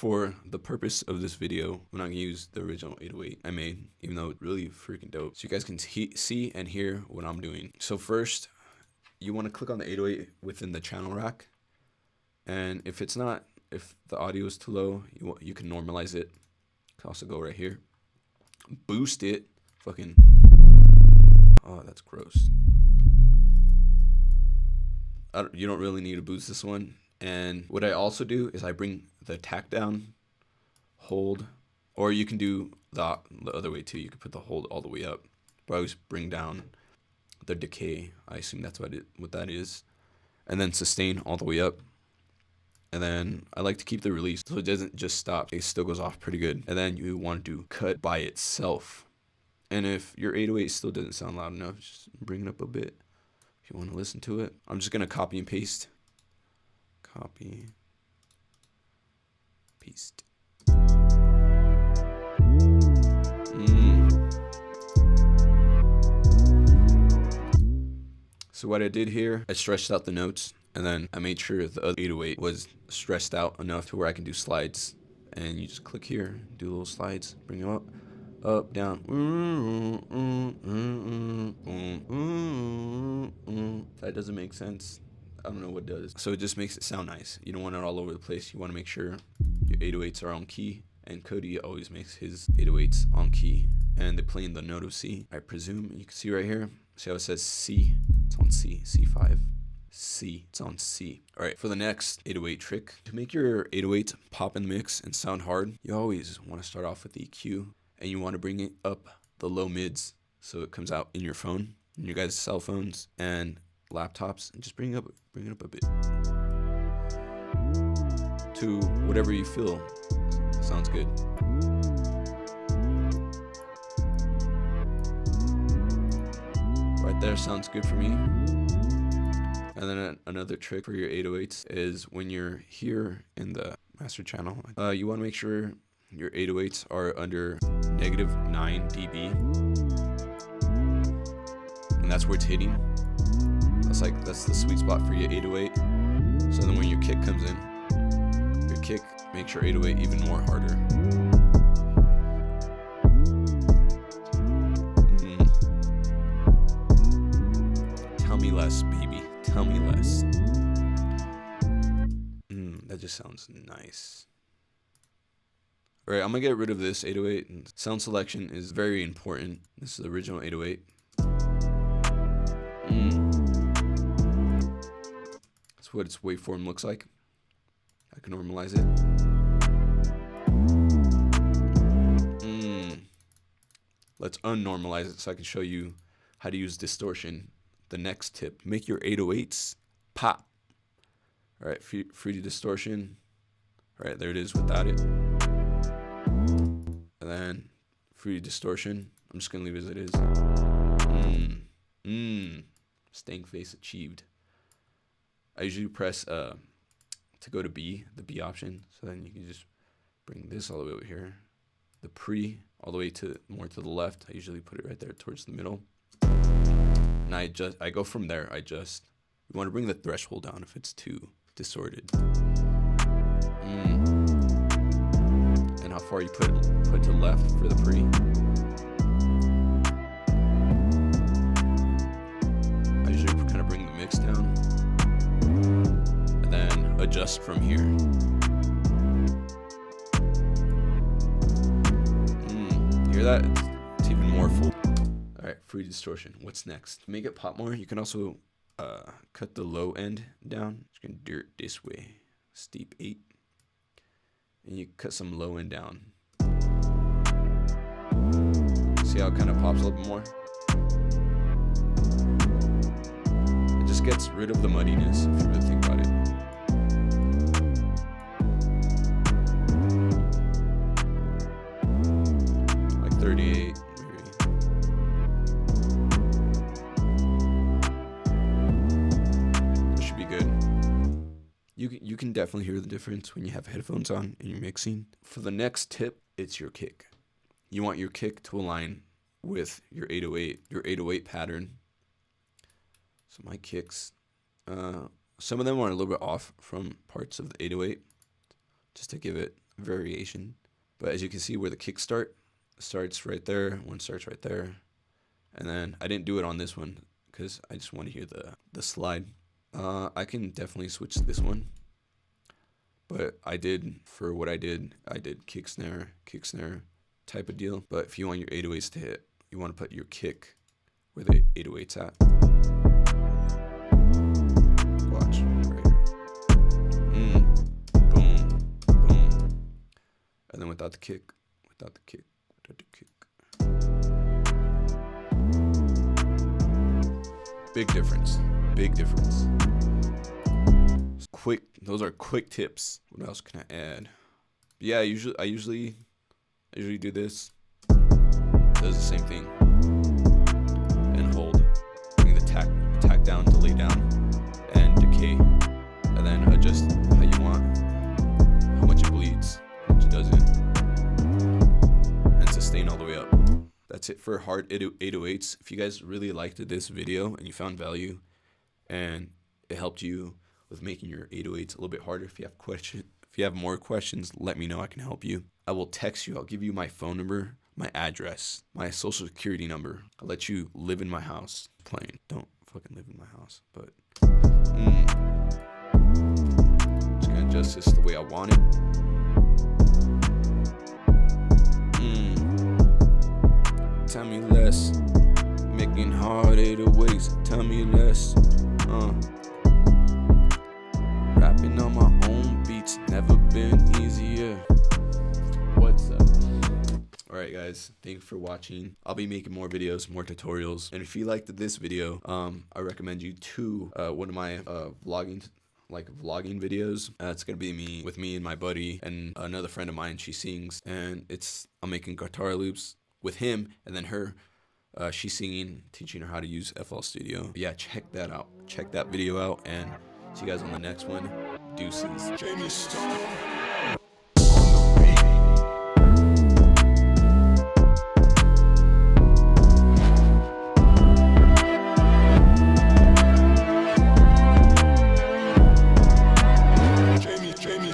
For the purpose of this video, I'm not gonna use the original 808 I made, even though it's really freaking dope. So you guys can see and hear what I'm doing. So first, you want to click on the 808 within the channel rack, and if the audio is too low, you can normalize it. You can also go right here, boost it. Fucking, oh, that's gross. You don't really need to boost this one. And what I also do is I bring the attack down, hold, or you can do the other way too. You can put the hold all the way up, but I always bring down the decay. I assume that's what that is. And then sustain all the way up. And then I like to keep the release so it doesn't just stop. It still goes off pretty good. And then you want to do cut by itself. And if your 808 still doesn't sound loud enough, just bring it up a bit. If you want to listen to it, I'm just going to copy and paste. Copy, paste. So what I did here, I stretched out the notes, and then I made sure the other 808 was stressed out enough to where I can do slides. And you just click here, do little slides, bring them up, down. That doesn't make sense. I don't know what does. So it just makes it sound nice. You don't want it all over the place. You want to make sure your 808s are on key. And Cody always makes his 808s on key. And they play in the note of C, I presume. You can see right here. See how it says C? It's on C. C5. C. It's on C. All right, for the next 808 trick, to make your 808 pop in the mix and sound hard, you always want to start off with the EQ. And you want to bring it up the low mids so it comes out in your phone, in your guys' cell phones, and laptops, and just bring it up a bit to whatever you feel sounds good. Right there sounds good for me. And then another trick for your 808s is when you're here in the master channel, you want to make sure your 808s are under -9 dB, and that's where it's hitting. That's the sweet spot for your 808. So then when your kick comes in, your kick makes your 808 even more harder. Tell me less, baby. Tell me less. That just sounds nice. All right, I'm gonna get rid of this 808. And sound selection is very important. This is the original 808. That's what its waveform looks like. I can normalize it. Let's unnormalize it so I can show you how to use distortion. The next tip, make your 808s pop. All right, free distortion. All right, there it is without it. And then free distortion. I'm just gonna leave it as it is. Stank face achieved. I usually press to go to B, the B option. So then you can just bring this all the way over here. The pre all the way to more to the left. I usually put it right there towards the middle. And I go from there. You want to bring the threshold down if it's too distorted. And how far you put to the left for the pre. I usually kind of bring the mix down. And then adjust from here. Hear that? It's even more full. All right, free distortion. What's next? To make it pop more, you can also cut the low end down. You can do it this way. Steep 8. And you cut some low end down. See how it kind of pops a little bit more? It just gets rid of the muddiness if you really think about it. Like 38, maybe. That should be good. You can definitely hear the difference when you have headphones on and you're mixing. For the next tip, it's your kick. You want your kick to align with your 808 pattern. So my kicks, some of them are a little bit off from parts of the 808, just to give it variation. But as you can see where the kick starts right there, one starts right there. And then I didn't do it on this one because I just want to hear the slide. I can definitely switch to this one. But for what I did kick snare type of deal. But if you want your 808s to hit, you want to put your kick where the 808's at. Watch right here. Boom, boom. And then without the kick. Big difference. Those are quick tips. What else can I add? Yeah, I usually do this. Does the same thing. And hold. Bring the tack down, delay down, and decay. And then adjust how you want. How much it bleeds, how much it doesn't. And sustain all the way up. That's it for hard 808s. If you guys really liked this video and you found value and it helped you with making your 808s a little bit harder, if you have more questions, let me know. I can help you. I will text you. I'll give you my phone number, my address, my social security number. I'll let you live in my house. Playing. Don't fucking live in my house. But just gonna adjust this the way I want it. Tell me less. Making hard 808s. Tell me less. Rapping on my own beats, never been easier. What's up? Alright guys, thank you for watching. I'll be making more videos, more tutorials. And if you liked this video, I recommend you to one of my vlogging videos. It's gonna be me and my buddy and another friend of mine. She sings, and I'm making guitar loops with him and then her. She's singing, teaching her how to use FL Studio. Yeah, check that out. Check that video out, and see you guys on the next one. Deuces. JaimeStone. Jamie.